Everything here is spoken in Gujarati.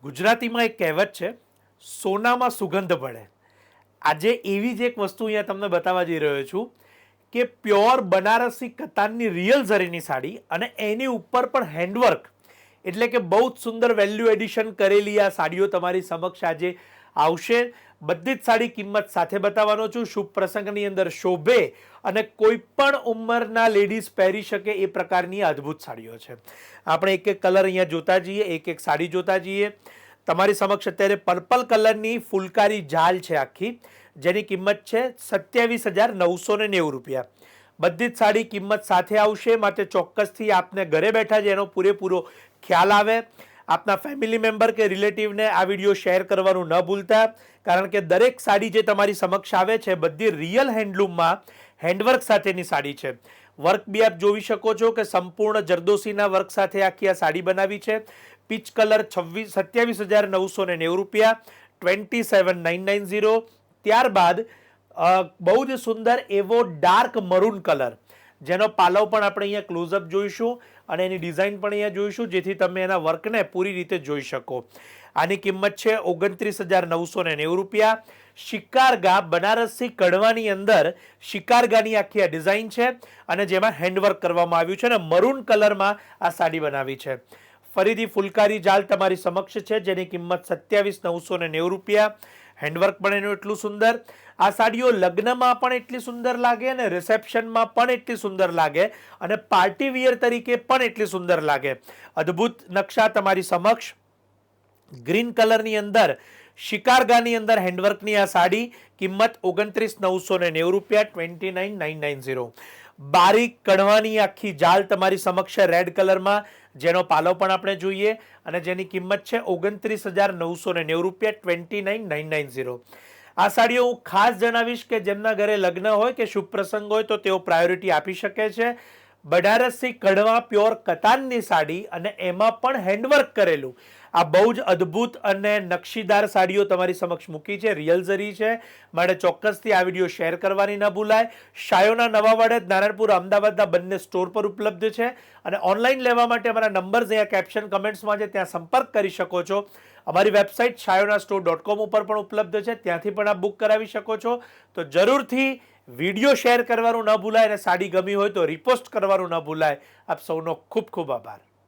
ગુજરાતીમાં એક કહેવત છે, સોનામાં સુગંધ પડે. આજે એવી જ એક વસ્તુ અહીંયા તમને બતાવવા જઈ રહ્યો છું કે પ્યોર બનારસી કતાનની રિયલ ઝરીની સાડી અને એની ઉપર પણ હેન્ડવર્ક, એટલે કે બહુ જ સુંદર વેલ્યુ એડિશન કરેલી આ સાડીઓ તમારી સમક્ષ આજે આવશે. બધી જ સાડી કિંમત સાથે બતાવવાનો છું. શુભ પ્રસંગની અંદર શોભે અને કોઈ પણ ઉંમરના લેડીઝ પહેરી શકે એ પ્રકારની અદ્ભુત સાડીઓ છે. આપણે એક એક કલર અહીંયા જોતા જઈએ, એક એક સાડી જોતા જઈએ. તમારી સમક્ષ અત્યારે પર્પલ કલરની ફુલકારી જાલ છે આખી, જેની કિંમત છે 27,990 રૂપિયા. બધી જ સાડી કિંમત સાથે આવશે, માટે ચોક્કસથી આપને ઘરે બેઠા જ એનો પૂરેપૂરો ખ્યાલ આવે. આપના ફેમિલી મેમ્બર કે રિલેટિવને આ વિડીયો શેર કરવાનું ન ભૂલતા, કારણ કે દરેક સાડી જે તમારી સમક્ષ આવે છે બધી રિયલ હેન્ડલૂમમાં હેન્ડવર્ક સાથેની સાડી છે. વર્ક બી આપ જોઈ શકો છો કે સંપૂર્ણ જરદોસીના વર્ક સાથે આખી આ સાડી બનાવી છે. પીચ કલર 27,990 રૂપિયા, 27,990. ત્યારબાદ બહુ જ સુંદર એવો ડાર્ક મરૂન કલર, જેનો પાલવ પણ આપણે અહીંયા ક્લોઝઅપ જોઈશું અને એની ડિઝાઇન પણ અહીંયા જોઈશું, જેથી તમે એના વર્કને પૂરી રીતે જોઈ શકો. આની કિંમત છે 29,990 રૂપિયા. શિકારગા બનારસી કડવાની અંદર શિકારગાની આખી આ ડિઝાઇન છે અને જેમાં હેન્ડવર્ક કરવામાં આવ્યું છે અને મરૂન કલરમાં આ સાડી બનાવી છે. ફરીથી ફુલકારી જાલ તમારી સમક્ષ છે, જેની કિંમત 27,990 રૂપિયા. હેન્ડવર્ક પણ એનું એટલું સુંદર. આ સાડીઓ લગ્નમાં પણ એટલી સુંદર લાગે અને રિસેપ્શનમાં પણ એટલી સુંદર લાગે અને પાર્ટી વિયર તરીકે પણ એટલી સુંદર લાગે. અદ્ભુત નકશા તમારી સમક્ષ. ગ્રીન કલરની અંદર શિકારગાની અંદર હેન્ડવર્કની આ સાડી, કિંમત 29,990 રૂપિયા, 29,990. બારીક કડવાની આખી જાલ તમારી સમક્ષ રેડ કલરમાં, જેનો પાલવ પણ આપણે જોઈએ અને જેની કિંમત છે 29,990 રૂપિયા, 29,990. આ સાડીઓ હું ખાસ જણાવીશ કે જેમના ઘરે લગ્ન હોય કે શુભ પ્રસંગ હોય તો તેઓ પ્રાયોરિટી આપી શકે છે. બનારસી કડવા પ્યોર કતાનની સાડી અને એમાં પણ હેન્ડવર્ક કરેલું આ બહુ જ અદ્ભુત અને નકશીદાર સાડીઓ તમારી સમક્ષ મૂકી છે. રિયલ ઝરી છે, માટે ચોક્કસથી આ વિડીયો શેર કરવાની ન ભૂલાય. શાયોના નવા વાડજ, નારાયણપુર, અમદાવાદના બંને સ્ટોર પર ઉપલબ્ધ છે અને ઓનલાઈન લેવા માટે અમારા નંબર્સ અહીંયા કેપ્શન કમેન્ટ્સમાં છે, ત્યાં સંપર્ક કરી શકો છો. અમારી વેબસાઇટ shayonastore.com ઉપર પણ ઉપલબ્ધ છે, ત્યાંથી પણ આપ બુક કરાવી શકો છો. તો જરૂરથી વિડીયો શેર કરવાનું ન ભૂલાય અને સાડી ગમી હોય તો રિપોસ્ટ કરવાનું ન ભૂલાય. આપ સૌનો ખૂબ ખૂબ આભાર.